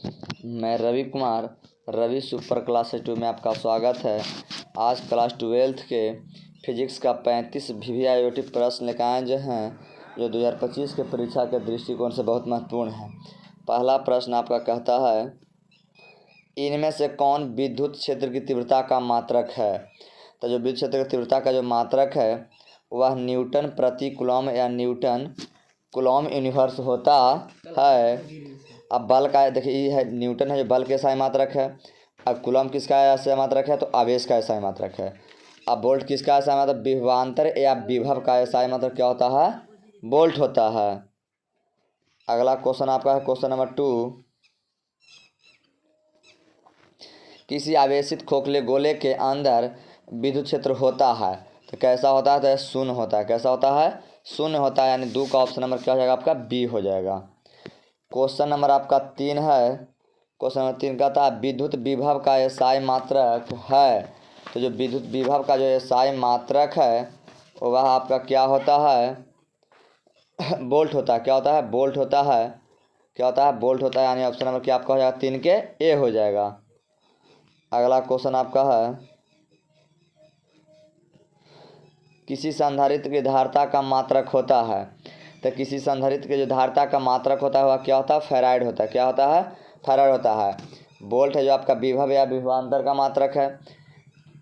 मैं Ravi Kumar, Ravi super class 2 में आपका स्वागत है। आज क्लास 12 के फिजिक्स का 35 VVIOT प्रश्न लेकर आए जो हैं जो 2025 के परीक्षा के दृष्टिकोण से बहुत महत्वपूर्ण है। पहला प्रश्न आपका कहता है, इनमें से कौन विद्युत क्षेत्र की तीव्रता का मात्रक है? तो जो विद्युत क्षेत्र की तीव्रता का जो मात्रक है वह न्यूटन प्रति कूलॉम या न्यूटन कूलॉम यूनिवर्स होता है। अब बल का देखिए, ये है न्यूटन है जो बल के SI मात्रक है। अब कूलॉम किसका SI मात्रक है? तो आवेश का SI मात्रक है। अब वोल्ट किसका SI मात्रक? विभवांतर या विभव का SI मात्रक क्या होता है? वोल्ट होता है। अगला क्वेश्चन आपका है क्वेश्चन नंबर 2। किसी आवेशित खोखले गोले के अंदर विद्युत क्षेत्र होता है तो कैसा होता है? तो शून्य होता है। कैसा होता है? शून्य होता है, यानी 2 का ऑप्शन नंबर क्या हो जाएगा? आपका बी हो जाएगा। क्वेश्चन नंबर आपका 3 है। क्वेश्चन नंबर 3 कहता है विद्युत विभव का SI मात्रक है। तो जो विद्युत विभव का जो SI मात्रक है वह आपका क्या होता है? वोल्ट होता है। क्या होता है? वोल्ट होता है। क्या होता है? वोल्ट होता है, यानी ऑप्शन नंबर क्या आपका हो जाएगा? 3 के ए हो जाएगा। अगला क्वेश्चन आपका है, किसी संधारित्र की धारिता का मात्रक होता है। तो किसी संधारित्र की जो धारिता का मात्रक होता है वह क्या होता है? फैराड होता है। क्या होता है? फैराड होता है। वोल्ट है जो आपका विभव या विभवांतर का मात्रक है।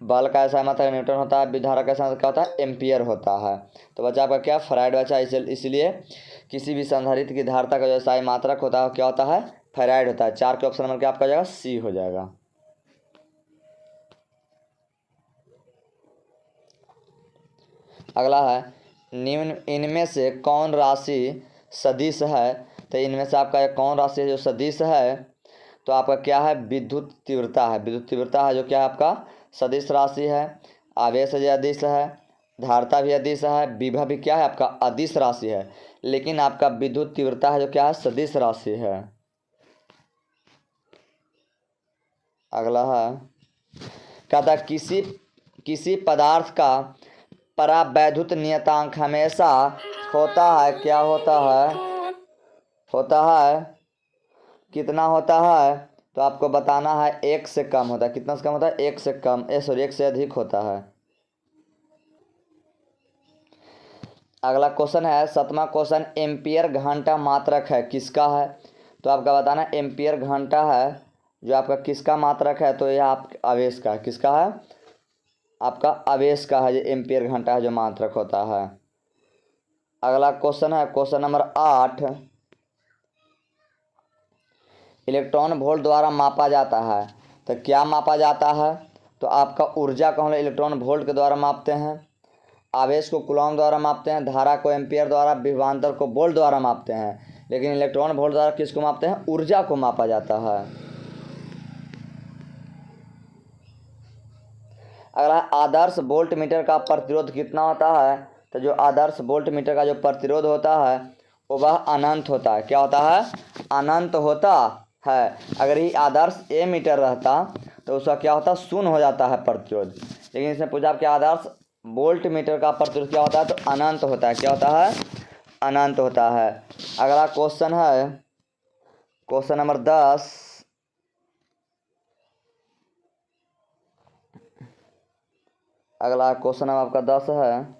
बल का SI मात्रक न्यूटन होता है। विधारक का SI मात्रक क्या होता है? एम्पियर होता है। तो बचा आपका क्या? फैराड बचा। इसलिए किसी भी संधारित्र की धारिता का जो SI मात्रक होता है क्या होता है? फैराड होता है। 4 के ऑप्शन नंबर क्या आपका हो जाएगा? सी हो जाएगा। अगला है, निम्न इनमें से कौन राशि सदिश है? तो इनमें से आपका कौन राशि है जो सदिश है? तो आपका क्या है? विद्युत तीव्रता है। विद्युत तीव्रता है जो क्या है? आपका सदिश राशि है। आवेश जो अदिश है, धारिता भी अदिश है, विभव भी क्या है? आपका अदिश राशि है। लेकिन आपका विद्युत तीव्रता है जो क्या है? सदिश राशि है। अगला है, कहता है किसी पदार्थ का परावैद्युत नियतांक हमेशा होता है। क्या होता है? होता है। कितना होता है? तो आपको बताना है 1 से कम होता है। कितना से कम होता है? 1 से कम, 1 से अधिक होता है। अगला क्वेश्चन है 7वां क्वेश्चन, एम्पियर घंटा मात्रक है किसका है? तो आपका बताना एम्पियर घंटा है जो आपका किसका मात्रक है? तो यह आप आवेश का है। किसका है? आपका आवेश का है जो एम्पियर घंटा है जो मात्रक होता है। अगला क्वेश्चन है क्वेश्चन नंबर 8, इलेक्ट्रॉन वोल्ट द्वारा मापा जाता है। तो क्या मापा जाता है? तो आपका ऊर्जा को हम लोग इलेक्ट्रॉन वोल्ट के द्वारा मापते हैं, आवेश को कूलॉम द्वारा मापते हैं, धारा को एम्पियर द्वारा, विभवांतर को वोल्ट द्वारा मापते हैं। लेकिन इलेक्ट्रॉन वोल्ट द्वारा किसको मापते हैं? ऊर्जा को मापा जाता है। अगला आदर्श वोल्ट मीटर का प्रतिरोध कितना होता है? तो जो आदर्श वोल्ट मीटर का जो प्रतिरोध होता है वह अनंत होता है। क्या होता है? अनंत होता है। अगर ही आदर्श ए मीटर रहता तो उसका क्या होता? शून्य हो जाता है प्रतिरोध। लेकिन इसमें पूछा कि आदर्श वोल्ट मीटर का प्रतिरोध क्या होता है? तो अनंत होता है। क्या होता है? अनंत होता है। अगला क्वेश्चन है क्वेश्चन नंबर 10, अगला क्वेश्चन आपका 10 है,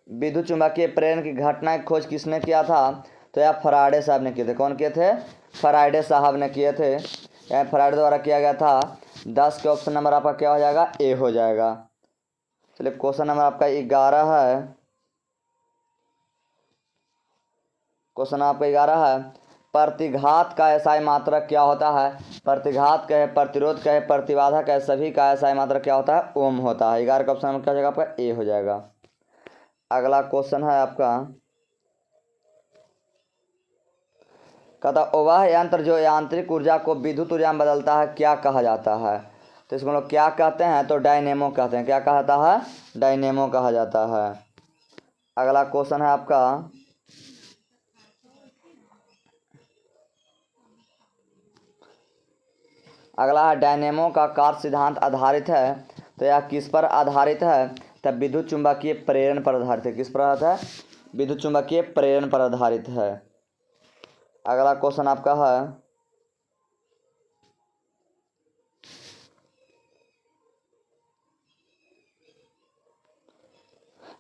विद्युत चुंबकीय प्रेरण की घटना की खोज किसने किया था? तो यह फराडे साहब ने किए थे। कौन किए थे? फराडे साहब ने किए थे। यह फराडे द्वारा किया गया था। 10 के ऑप्शन नंबर आपका क्या हो जाएगा? ए हो जाएगा। चलिए क्वेश्चन नंबर आपका 11 है। क्वेश्चन आपका 11 है, प्रतिघात का SI मात्रक क्या होता है? प्रतिघात कहे, प्रतिरोध कहे, प्रतिबाधा कहे, सभी का SI मात्रक क्या होता है? ओम होता है। 11 का ऑप्शन नंबर क्या हो जाएगा? आपका ए हो जाएगा। अगला क्वेश्चन है आपका, कहता वह यंत्र जो यांत्रिक ऊर्जा को विद्युत ऊर्जा में बदलता है क्या कहा जाता है? तो इसको लोग क्या कहते हैं? तो डायनेमो कहते हैं। क्या कहता है? डायनेमो कहा जाता है। अगला क्वेश्चन है आपका, अगला है डायनेमो का कार्य सिद्धांत आधारित है। तो यह किस पर आधारित है? तब विद्युत चुंबकीय प्रेरण पर आधारित है। किस पर आधारित है? विद्युत चुंबकीय प्रेरण पर आधारित है। अगला क्वेश्चन आपका है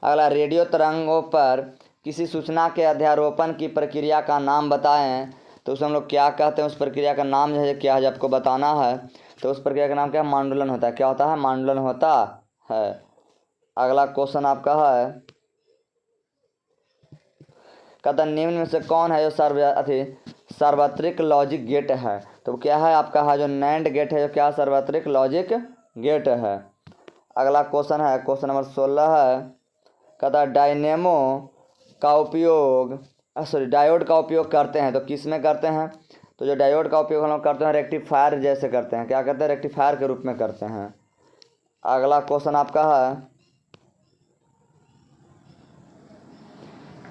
अगला, रेडियो तरंगों पर किसी सूचना के अध्यारोपण की प्रक्रिया का नाम बताएं। तो उसमें हम लोग क्या कहते हैं, उस प्रक्रिया का नाम जो है क्या है आपको बताना है। तो उस प्रक्रिया का नाम क्या है, मांडुलन होता है। क्या होता है, मांडुलन होता है। अगला क्वेश्चन आपका है, कहता निम्न में से कौन है जो सार्वत्रिक लॉजिक गेट है। तो क्या है आपका है जो नैंड गेट है, जो क्या सार्वत्रिक लॉजिक गेट है। अगला क्वेश्चन है क्वेश्चन नंबर 16 है, कहता डायनेमो का उपयोग डायोड का उपयोग करते हैं। तो किस में करते हैं, तो जो डायोड का उपयोग हम लोग करते हैं रेक्टिफायर जैसे करते हैं। क्या करते हैं, रेक्टिफायर के रूप में करते हैं। अगला क्वेश्चन आपका है,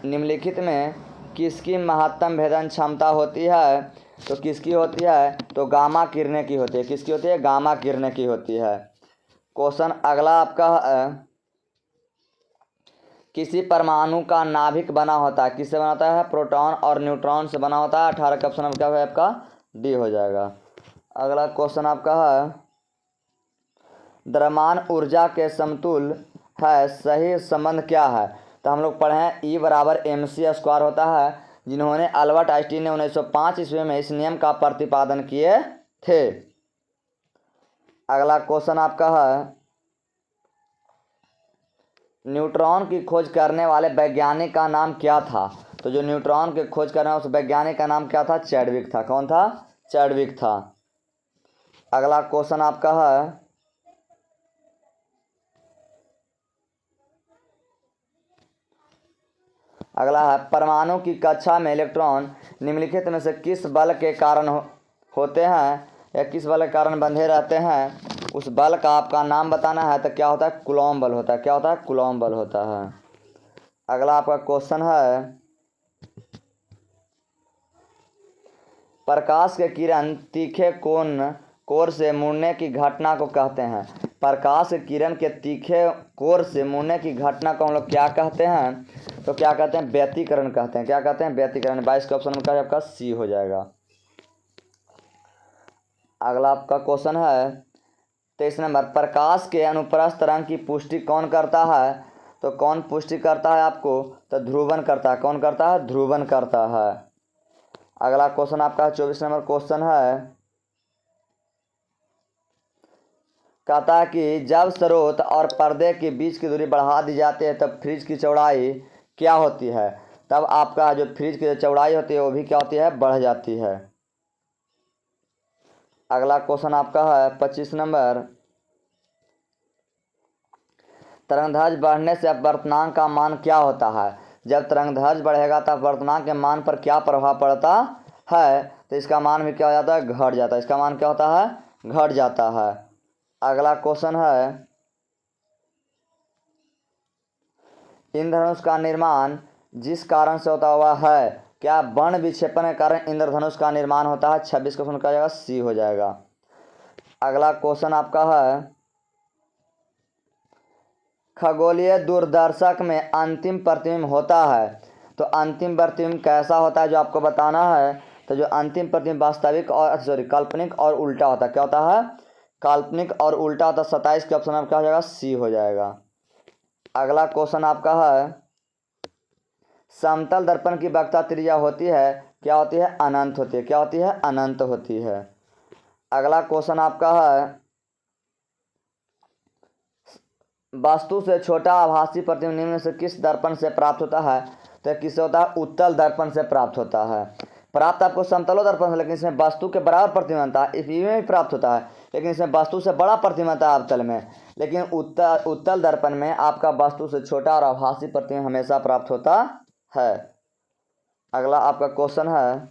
निम्नलिखित में किसकी महत्तम भेदन क्षमता होती है। तो किसकी होती है, तो गामा किरणें की होती है। किसकी होती है, गामा किरणें की होती है। क्वेश्चन अगला आपका है, किसी परमाणु का नाभिक बना होता है। किससे बना होता है, प्रोटॉन और न्यूट्रॉन से बना होता है। 18 का ऑप्शन क्या है आपका, डी हो जाएगा। अगला क्वेश्चन आपका है, द्रव्यमान ऊर्जा के समतुल्य है, सही संबंध क्या है। तो हम लोग पढ़े हैं E बराबर mc² होता है, जिन्होंने अल्बर्ट आइंस्टीन ने 1905 ईस्वी में इस नियम का प्रतिपादन किए थे। अगला क्वेश्चन आपका है, न्यूट्रॉन की खोज करने वाले वैज्ञानिक का नाम क्या था। तो जो न्यूट्रॉन की खोज करने वाले उस वैज्ञानिक का नाम क्या था, चैडविक था। कौन था, चैडविक था। अगला क्वेश्चन आपका है, अगला है, परमाणु की कक्षा में इलेक्ट्रॉन निम्नलिखित में से किस बल के कारण होते हैं, या किस बल के कारण बंधे रहते हैं। उस बल का आपका नाम बताना है। तो क्या होता है, कूलॉम बल होता है। क्या होता है, कूलॉम बल होता है। अगला आपका क्वेश्चन है, प्रकाश के किरण तीखे कोर से मुड़ने की घटना को कहते हैं। प्रकाश के किरण के तीखे कोर से मुड़ने की घटना को हम लोग क्या कहते हैं, तो क्या कहते हैं, व्यतिकरण कहते हैं। क्या कहते हैं, व्यतिकरण। 22 का ऑप्शन का आपका सी हो जाएगा। अगला आपका क्वेश्चन है 23 नंबर, प्रकाश के अनुप्रस्थ तरंग की पुष्टि कौन करता है। तो कौन पुष्टि करता है आपको, तो ध्रुवन करता है। कौन करता है, ध्रुवन करता है। अगला क्वेश्चन आपका 24 नंबर क्वेश्चन है, कहता है कि जब स्रोत और पर्दे के बीच की दूरी बढ़ा दी जाती है तब फ्रिज की चौड़ाई क्या होती है। तब आपका जो फ्रिज की चौड़ाई होती है वो भी क्या होती है, बढ़ जाती है। अगला क्वेश्चन आपका है 25 नंबर, तरंगदैर्घ्य बढ़ने से अपवर्तनांक का मान क्या होता है। जब तरंगदैर्घ्य बढ़ेगा तब अपवर्तनांक के मान पर क्या प्रभाव पड़ता है। तो इसका मान भी क्या हो जाता है, घट जाता है। इसका मान क्या होता है, घट जाता है। अगला क्वेश्चन है, इंद्रधनुष का निर्माण जिस कारण से होता हुआ है, क्या वर्ण विक्षेपण के कारण इंद्रधनुष का निर्माण होता है। 26 क्वेश्चन का जाएगा सी हो जाएगा। अगला क्वेश्चन आपका है, खगोलीय दूरदर्शक में अंतिम प्रतिबिंब होता है। तो अंतिम प्रतिबिंब कैसा होता है जो आपको बताना है। तो जो अंतिम प्रतिबिंब वास्तविक और काल्पनिक और उल्टा होता है। क्या होता है, काल्पनिक और उल्टा होता है। 27 के ऑप्शन आपका हो जाएगा सी हो जाएगा। अगला क्वेश्चन आपका है, समतल दर्पण की वक्रता त्रिज्या होती है, क्या होती है, अनंत होती है। क्या होती है, अनंत होती है। अगला क्वेश्चन आपका है, वस्तु से छोटा आभासी प्रतिबिंब निम्न से किस दर्पण से प्राप्त होता है। तो किससे होता है, उत्तल दर्पण से प्राप्त होता है। प्राप्त आपको समतलो दर्पण से, लेकिन इसमें वस्तु के बराबर प्रतिबिंब बनता है, इसमें भी प्राप्त होता है, लेकिन इसमें वस्तु से बड़ा प्रतिबिंब बनता है अवतल में। लेकिन उत्तल दर्पण में आपका वस्तु से छोटा और आभासी प्रतिबिंब हमेशा प्राप्त होता है। अगला आपका क्वेश्चन है,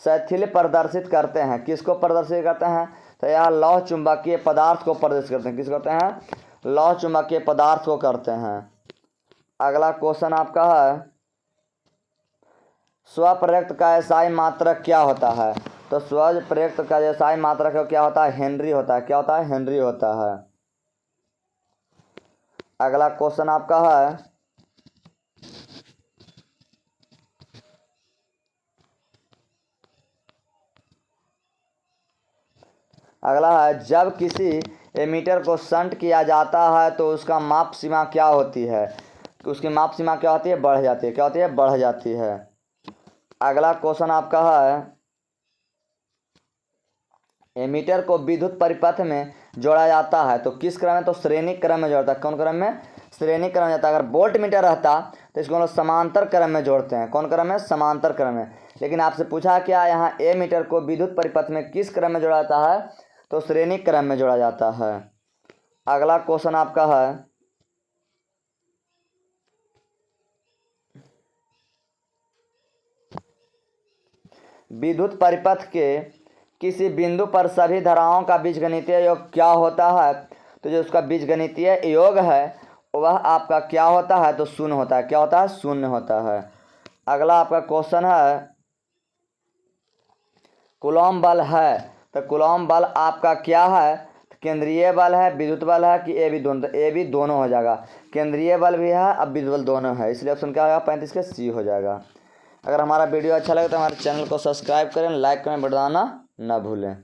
शैथिल्य प्रदर्शित करते हैं। किसको प्रदर्शित करते हैं, तो यह लौह चुंबकीय पदार्थ को प्रदर्शित करते हैं। किसको करते हैं, लौह चुंबकीय पदार्थ को करते हैं। अगला क्वेश्चन आपका है, स्वप्रयुक्त का एसआई मात्रक क्या होता है। तो स्वप्रयुक्त का एसआई मात्रक क्या होता है, हेनरी होता है। क्या होता है, हेनरी होता है। अगला क्वेश्चन आपका है, अगला है, जब किसी एमीटर को शंट किया जाता है तो उसका माप सीमा क्या होती है? तो उसकी माप सीमा क्या होती है? बढ़ जाती है। क्या होती है? बढ़ जाती है। अगला क्वेश्चन आपका है, एमीटर को विद्युत परिपथ में जोड़ा जाता है तो किस क्रम में? तो श्रेणी क्रम में जोड़ता है। कौन क्रम में? श्रेणी क्रम में जाता है। अगर वोल्ट मीटर रहता तो इसको हम लोग समांतर क्रम में जोड़ते हैं। कौन क्रम में? समांतर क्रम में। लेकिन आपसे पूछा क्या यहाँ ए मीटर को विद्युत परिपथ में किस क्रम में जोड़ा जाता है? तो श्रेणी क्रम में जोड़ा जाता है। अगला क्वेश्चन आपका है, विद्युत परिपथ के किसी बिंदु पर सभी धाराओं का बीजगणितीय योग क्या होता है? तो जो उसका बीजगणितीय योग है वह आपका क्या होता है? तो शून्य होता है। क्या होता है? शून्य होता है। अगला आपका क्वेश्चन है, कूलॉम बल है तो कूलॉम बल आपका क्या है? केंद्रीय बल है, विद्युत बल है कि ए बी दोनों? तो ए बी दोनों हो जाएगा। केंद्रीय बल भी है अब विद्युत बल दोनों है, इसलिए ऑप्शन क्या होगा? 35 के सी हो जाएगा। अगर हमारा वीडियो अच्छा लगे तो हमारे चैनल को सब्सक्राइब करें, लाइक करें, बताना ना भूलें।